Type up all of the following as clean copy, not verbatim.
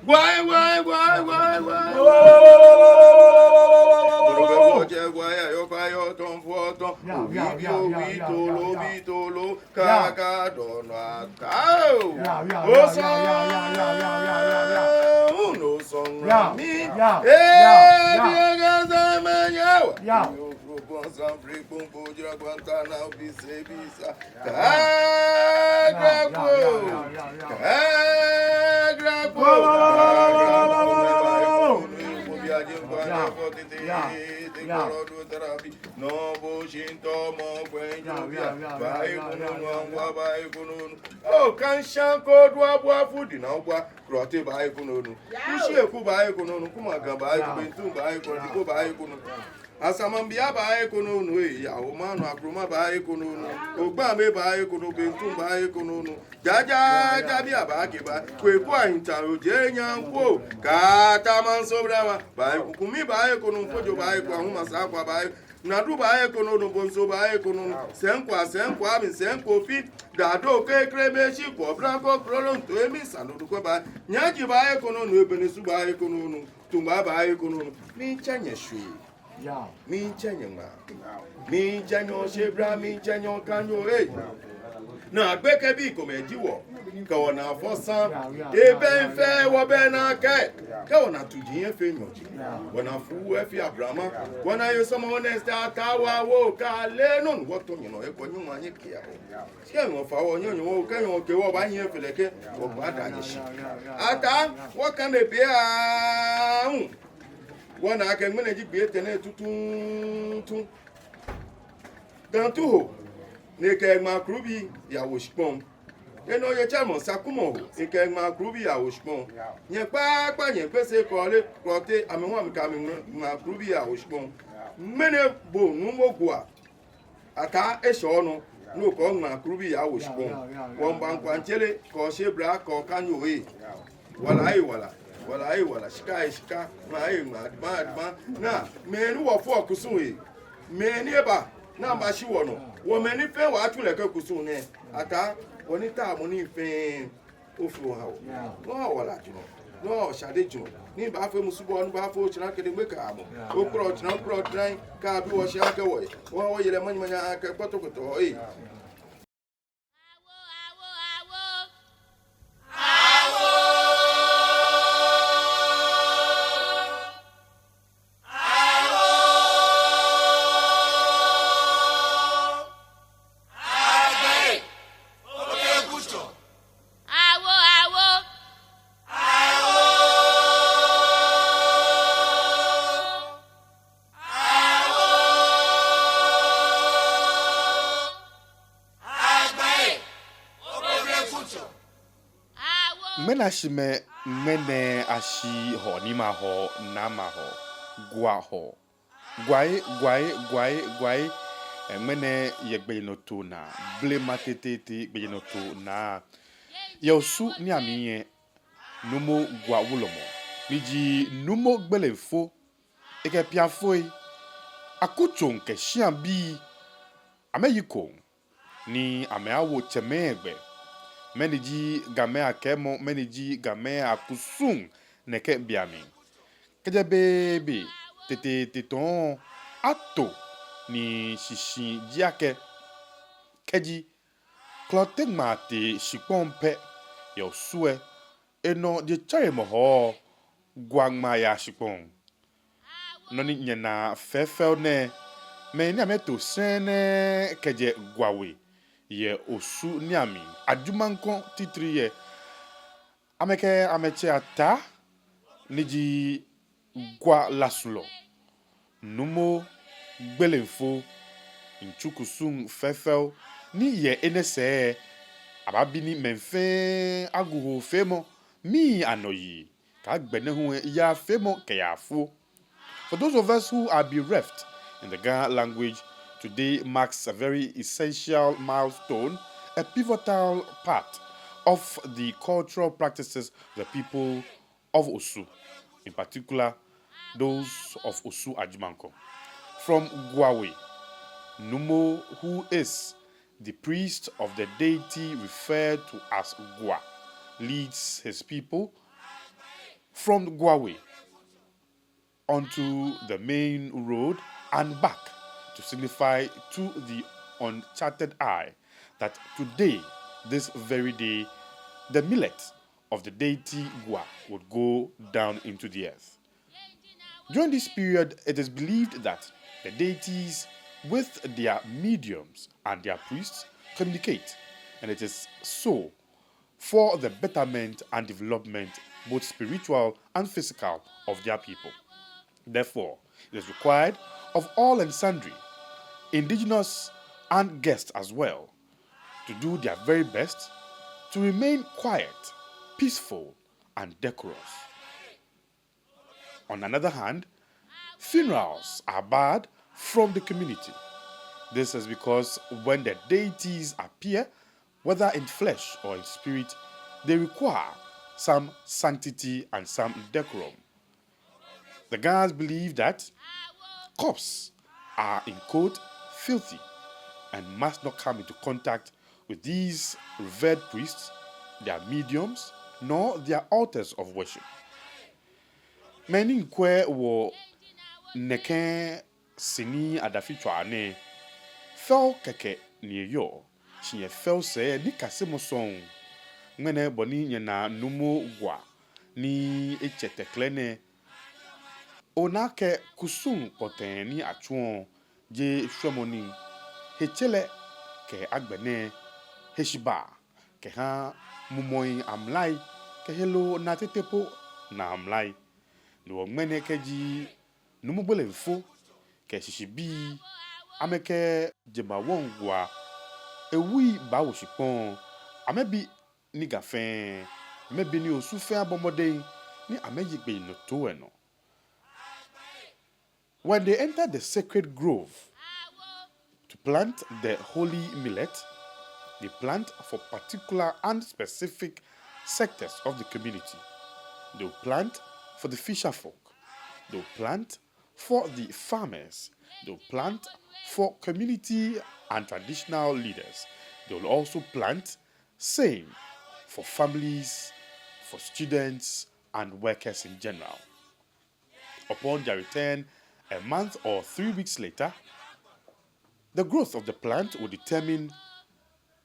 Why? No bullshit, mo oh, can shanko dwa food in our crotte by Kununu. She a kuba econo, Kumaga by Bentu by Kodico by Econo. Asamambia by Econo, Yaman, Akruma by Econo, Obame by Econo, Bentu by Econo, Jaja, Tabia Bakiba, Quequa in Taro, Jenya, Quo, Cataman Sobra, by Kumi by Econo, Fojo by Quahuma Saqua by. Nadu ba ekono no bonso ba ekono senkwa mi senko fi dado ke kremeshi ko branko krolon to emi sanodu ko ba nyaji ba ekono no ebenesu ba ekono no tumba ba ekono no mi chanye shui mi chanye ma mi chanyo shebra mi chanyo kanyo na gbeke bi ko mejiwo ka wona fosan ebe nfe wo be na ke ka wona tujiye fe nyoji wona fu e fi abrama wona yo somo wona sta ta wa wo ka le non wo to nyino e ko nyu anye kia o se mo fa wo nyu wo ka nyu ke wo ba nye feleke wo ba da nyi shi ata wo kan be bia wona ke ngene ji bi tene tutun dan tu ho ne ke ma krubi ya wo shpon eno ye chamo sakumo e ke ma krubi ya wo shpon yen pa yen pese ko le prote amiwa mi ka mi ma krubi ya wo shpon mene bo nu mo gua aka e so no no ko ma krubi ya wo shpon won ban kwanchele ko shebra ko kanyo we wala shika ma na me nu wo fo kusun we me ni eba na ba shi wono wo me ni fe wa tun le ke kusun ne ata oni ta mo ni fe ofu ha o wala juno no shade juno ni ba fe musubo ni ba fo chira kede me ka mo o pro tran ka bi wo sha ke wo yele manya ke potokoto Menashime mene ashi ho nima ho nama ho gua ho guai mene yegbe no to na ble matete be no to na yosu ni amiye numo gua wulomo miji numo gbelefo eke piafoi akuchon ke shiambi ameyiko ni ameawo temegbe meniji game akemo meniji game akusun neke biami keje bebe tete ton ato ni shishi jiake keji klote mate shipompe yo sue eno de chare moho gwangma ya shipon noni nyena fefel ne me ni ameto sene keje Gua We ye osu niami ajumanko titri ye ameche ata niji gwa lasulo numo gbelenfo nchukusung fefel ni ye enese ababini menfe aguho femo mi anoyi ka gbene hu ya femo ke ya fu. For those of us who are bereft in the Ghana language, today marks a very essential milestone, a pivotal part of the cultural practices of the people of Osu, in particular those of Osu Ajumanko. From Gua We, Numo, who is the priest of the deity referred to as Gua, leads his people from Gua We onto the main road and back to signify to the uncharted eye that today, this very day, the millet of the deity Gua would go down into the earth. During this period, it is believed that the deities with their mediums and their priests communicate, and it is so for the betterment and development, both spiritual and physical, of their people. Therefore, it is required of all and sundry, indigenous and guests as well, to do their very best to remain quiet, peaceful, and decorous. On another hand, funerals are barred from the community. This is because when the deities appear, whether in flesh or in spirit, they require some sanctity and some decorum. The Ghans believe that corpses are, in quote, filthy and must not come into contact with these revered priests, their mediums, nor their altars of worship. Many nkwe wo neke sini adafichwane fel keke ni yo chie fel se ni kasemo song ngene boni nyena numo gwa ni echeteklene onake kusung poten ni atwon je hwemoni hechele ke agbene heshiba ke ha mumoy amlai ke hello na tetepo na amlai no ngene keji numugbele mfo ke shishibi ameke jeba wongwa ewi ba woshipon amebi ni gafen mebi ni osufe abomode ni amejigbe no to eno. When they enter the sacred grove to plant the holy millet, they plant for particular and specific sectors of the community. They'll plant for the fisher folk. They'll plant for the farmers. They'll plant for community and traditional leaders. They'll also plant same for families, for students, and workers in general. Upon their return, a month or 3 weeks later, the growth of the plant will determine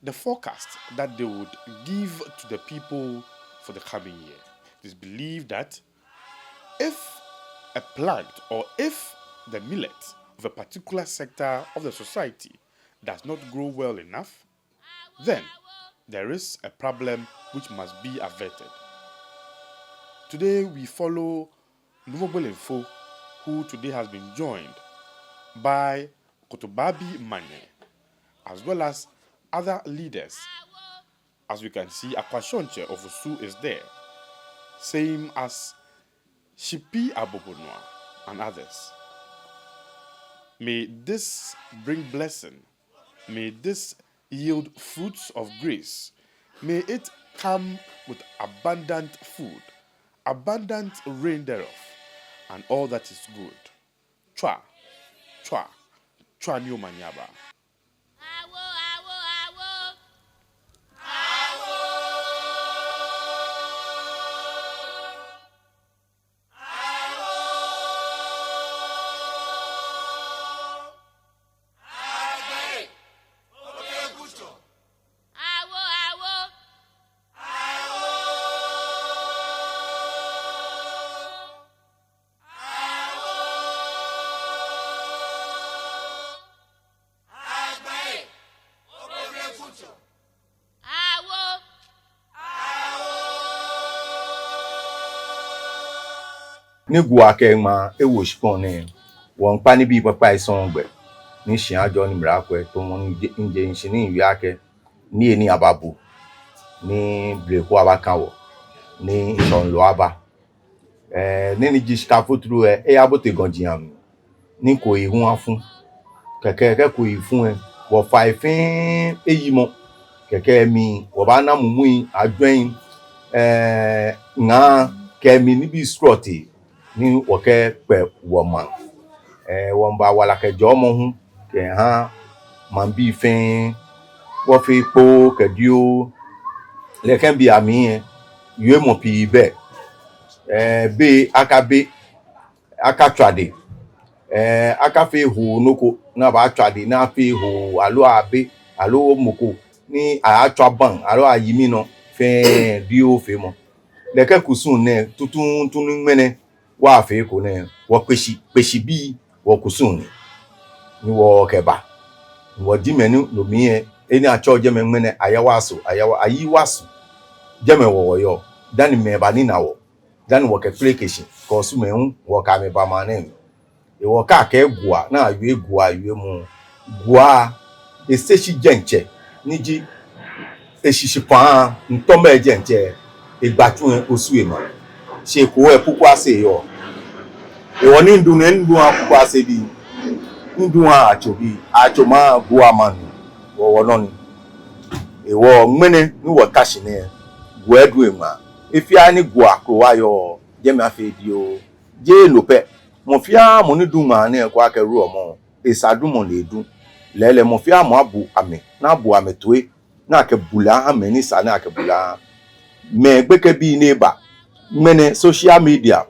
the forecast that they would give to the people for the coming year. It is believed that if a plant or if the millet of a particular sector of the society does not grow well enough, then there is a problem which must be averted. Today we follow Nuvobel Info, who today has been joined by Kotobabi Manye, as well as other leaders. As we can see, Akwashonche of Osu is there, same as Shipi Abobonwa and others. May this bring blessing. May this yield fruits of grace. May it come with abundant food, abundant rain thereof, and all that is good. Chwa, chwa, chwa niyo manyaba. Ni Gua ke ma e wo shipon ne won pa ni bi papa ison gbe ni shin ajo ni mrakwe to won nje nsin ni wi ake ni eni ababu ni breku abakanwo ni son lo aba ni ji ska fotru e abote ganjian ni ko ihun afun keke ko ifun wo fa ifin eyi mo keke mi wo ba na mumu adwen nga ke mi ni bi scroty ni woke pe woman won ba wala ke jo mo hun ke ha man bi fin wo fi po ke dio le kan bi ami yue mo pi be be aka trade aka fe ho noko na ba trade na fe ho alo abe alo moko ni a atwa ban alo ayimi no fe dio fe mo le ke kusun ne tutun mene wa fe ko ne wo peshi bi wo kusun ni wo keba wo di menu no mi eni acho je me mene ayawaso ayiwaso je me wo yo dan me ba ni na wo dan wo ke application ko su me hu wo ka me ba ma ne e wo ka ke gua na awie mu gua eseshi jenche niji eshishi pa ntomba jenche igbatun osu e ma se ko e pupu ase yo e wo ni ndu a pupu ase bi ndu a acho ma gua man wo no ni e wo mene ni wo kashi ne gua edu e ma efia ni gua kro wa yo je me afi di o je lope mo fia mo ni dun ma ne kwa ke ru omo esadu mo le dun lele mo fia mo abu ame na abu ame toe na ke bula ame ni sa na ke bula me gbeke bi ni ba mene social media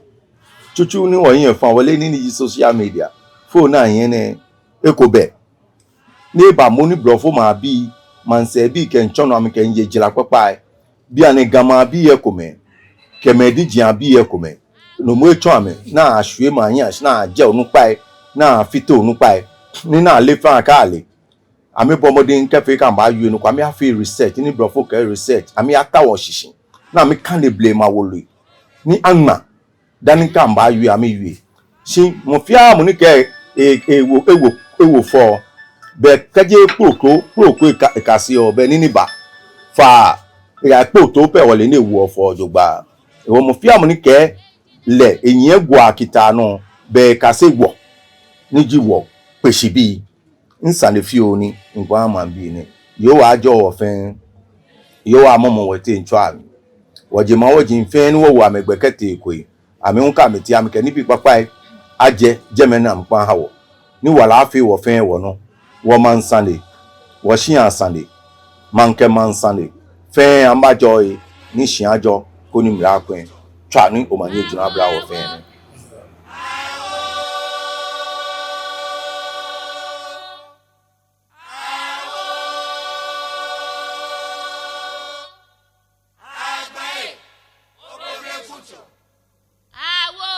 chuchu ni won yen fan wole ni social media phone na yen ne ekobe ni ba mo ni blofo ma bi man se bi ke nchono am ke nje jira papa bi ane gama bi ekome kemedi jian bi ekome no mo echo ame na ahwe ma yan na je onu pai na fito onu pai ni na le fan kaale ami bomodin kefe kan ba yu nu kwa mi afi research ni blofo ke research ami atawo shishin na mi kan le blame awolo ni anma dani kan ba yu ami yu si mo fia mo ni ke ewo fo be kaje proko ikasi o be ni ba fa ya po to pe wole ni ewo fo ojogba ewo mo fia mo ni ke le eyin egwa kita no be kase gwo ni jiwo peshi bi nsane fi oni ngwa ma bi ni yo wa jo wo fen yo wa momo wete nchwa woje ma woje nfen ni wo wa megbekete ekoi ami unka meti am ke ni bi papa aje jemena mpa hawo ni wala afi wo fen wo no wo man sane wo shian sane manke man sane fen amba joy ni shian jo ko ni mra kwen twa ni o ma ni juna bra wo fen ni Awo